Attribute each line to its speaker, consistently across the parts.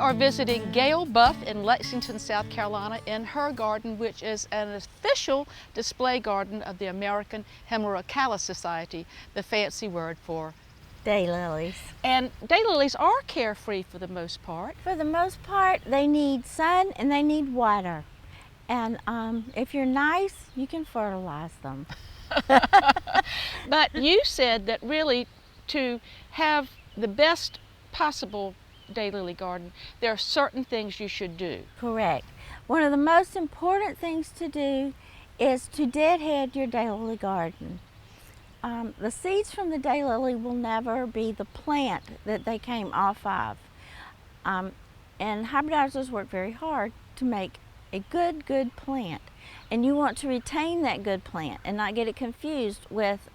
Speaker 1: are visiting Gail Buff in Lexington, South Carolina in her garden, which is an official display garden of the American Hemerocallis Society, the fancy word for
Speaker 2: Daylilies.
Speaker 1: And daylilies are carefree for the most part.
Speaker 2: For the most part, they need sun and they need water. And if you're nice, you can fertilize them.
Speaker 1: But you said that really to have the best possible daylily garden, there are certain things you should do.
Speaker 2: Correct. One of the most important things to do is to deadhead your daylily garden. The seeds from the daylily will never be the plant that they came off of. And hybridizers work very hard to make a good plant. And you want to retain that good plant and not get it confused with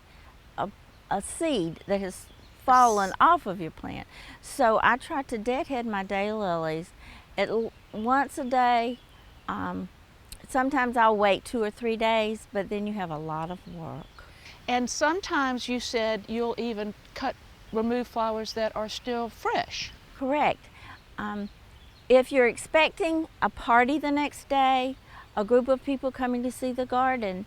Speaker 2: a seed that has fallen off of your plant. So I try to deadhead my daylilies once a day. Sometimes I'll wait 2 or 3 days, but then you have a lot of work.
Speaker 1: And sometimes you said you'll even remove flowers that are still fresh.
Speaker 2: Correct. If you're expecting a party the next day, a group of people coming to see the garden,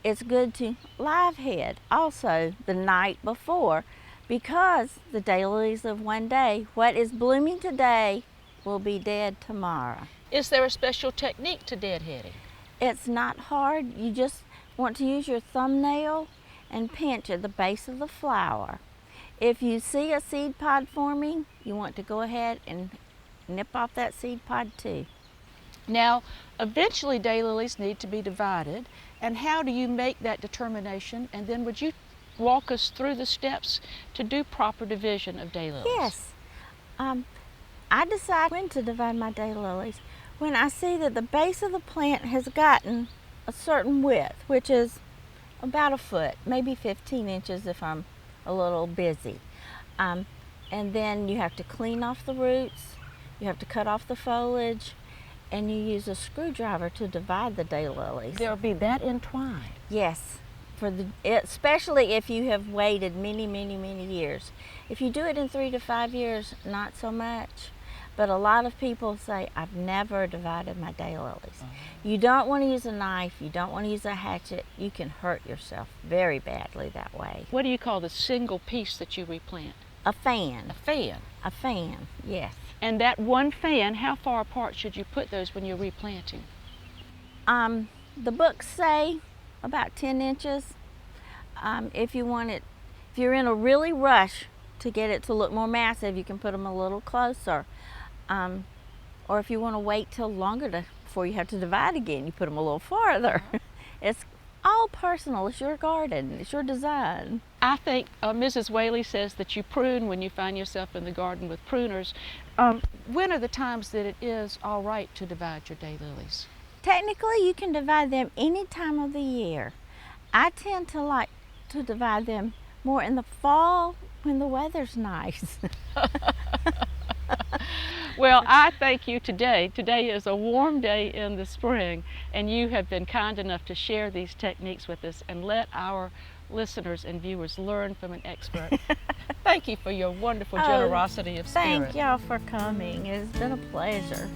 Speaker 2: it's good to live head also the night before, because the daylilies live one day. What is blooming today will be dead tomorrow.
Speaker 1: Is there a special technique to deadheading?
Speaker 2: It's not hard. You just want to use your thumbnail and pinch at the base of the flower. If you see a seed pod forming, you want to go ahead and nip off that seed pod too.
Speaker 1: Now, eventually daylilies need to be divided, and how do you make that determination? And then would you walk us through the steps to do proper division of daylilies?
Speaker 2: Yes. I decide when to divide my daylilies when I see that the base of the plant has gotten a certain width, which is about a foot, maybe 15 inches if I'm a little busy. And then you have to clean off the roots, you have to cut off the foliage, and you use a screwdriver to divide the daylilies.
Speaker 1: They'll be that entwined.
Speaker 2: Yes, especially if you have waited many years. If you do it in 3 to 5 years, not so much. But a lot of people say, I've never divided my daylilies. You don't want to use a knife, you don't want to use a hatchet. You can hurt yourself very badly that way.
Speaker 1: What do you call the single piece that you replant?
Speaker 2: A fan.
Speaker 1: A fan?
Speaker 2: A fan, yes.
Speaker 1: And that one fan, how far apart should you put those when you're replanting?
Speaker 2: The books say about 10 inches. If you're in a really rush to get it to look more massive, you can put them a little closer. Or if you want to wait till longer before you have to divide again, you put them a little farther. It's all personal. It's your garden. It's your design.
Speaker 1: I think Mrs. Whaley says that you prune when you find yourself in the garden with pruners. When are the times that it is all right to divide your daylilies?
Speaker 2: Technically, you can divide them any time of the year. I tend to like to divide them more in the fall when the weather's nice.
Speaker 1: Well, I thank you today. Today is a warm day in the spring, and you have been kind enough to share these techniques with us and let our listeners and viewers learn from an expert. Thank you for your wonderful generosity of spirit.
Speaker 2: Thank y'all for coming. It's been a pleasure.